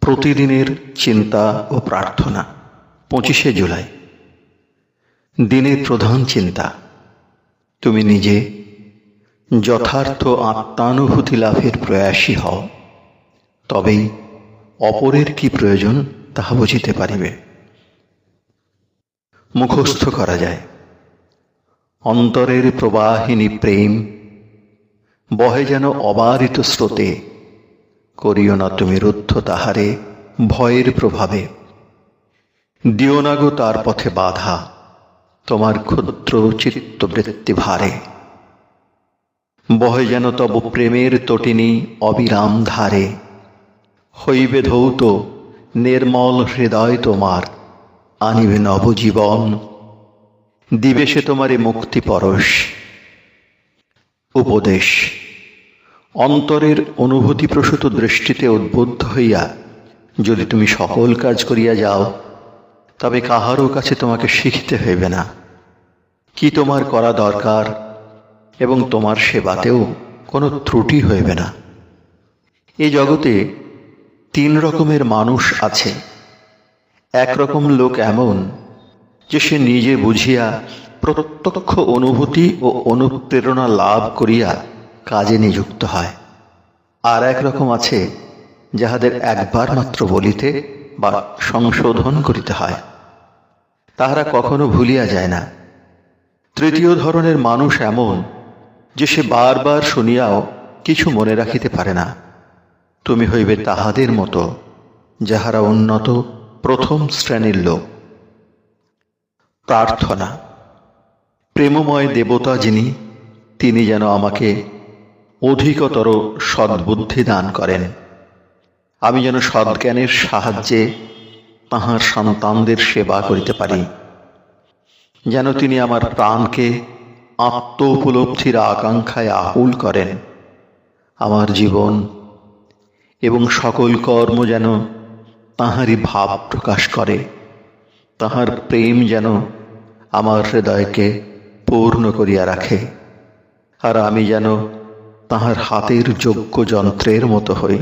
প্রতিদিনের চিন্তা ও প্রার্থনা। 25শে জুলাই। দিনের প্রধান চিন্তা, তুমি নিজে যথার্থ আত্মানুভূতি লাভের প্রয়াসী হও, তবেই অপরের কি প্রয়োজন তাহা বুঝিতে পারিবে। মুখস্থ করা যায়। অন্তরের প্রবাহিনী প্রেম বহে যেন অবারিত স্রোতে, করিও না তুমি রুদ্ধ তাহারে ভয়ের প্রভাবে। দিও না গো তার পথে বাধা, তোমার ক্ষুদ্র চিত্তবৃত্তি ভারে। বহে যেন তব প্রেমের তটিনী অবিরাম ধারে, হইবে ধৌত নির্মল হৃদয় তোমার, আনিবে নবজীবন, দিবে সে তোমারে মুক্তি পরশ। উপদেশ। অন্তরের অনুভূতিপ্রসূত দৃষ্টিতে উদ্বুদ্ধ হইয়া যদি তুমি সকল কাজ করিয়া যাও, তবে কাহারও কাছে তোমাকে শিখিতে হইবে না কি তোমার করা দরকার, এবং তোমার সেবাতেও কোনো ত্রুটি হইবে না। এই জগতে 3 রকমের মানুষ আছে। একরকম লোক এমন যে সে নিজে বুঝিয়া প্রত্যক্ষ অনুভূতি ও অনুপ্রেরণা লাভ করিয়া কাজে নিযুক্ত হয়। আর এক রকম আছে যাহাদের একবার মাত্র বলিতে বা সংশোধন করিতে হয়, তাহারা কখনো ভুলিয়া যায় না। তৃতীয় ধরনের মানুষ এমন যে সে বারবার শুনিয়াও কিছু মনে রাখিতে পারে না। তুমি হইবে তাহাদের মতো, যাহারা উন্নত প্রথম শ্রেণীর লোক। প্রার্থনা। প্রেমময় দেবতা যিনি, তিনি যেন আমাকে অধিকতর সদ্বুদ্ধি দান করেন। আমি যেন সদ্জ্ঞানের সাহায্যে তাঁহার সন্তানদের সেবা করিতে পারি। যেন তিনি আমার প্রাণকে আত্ম উপলব্ধির আকাঙ্ক্ষায় আকুল করেন। আমার জীবন এবং সকল কর্ম যেন তাঁহারই ভাব প্রকাশ করে। তাঁহার প্রেম যেন আমার হৃদয়কে পূর্ণ করিয়া রাখে, আর আমি যেন তাঁহার হাতের যোগ্য যন্ত্রের মতো হই।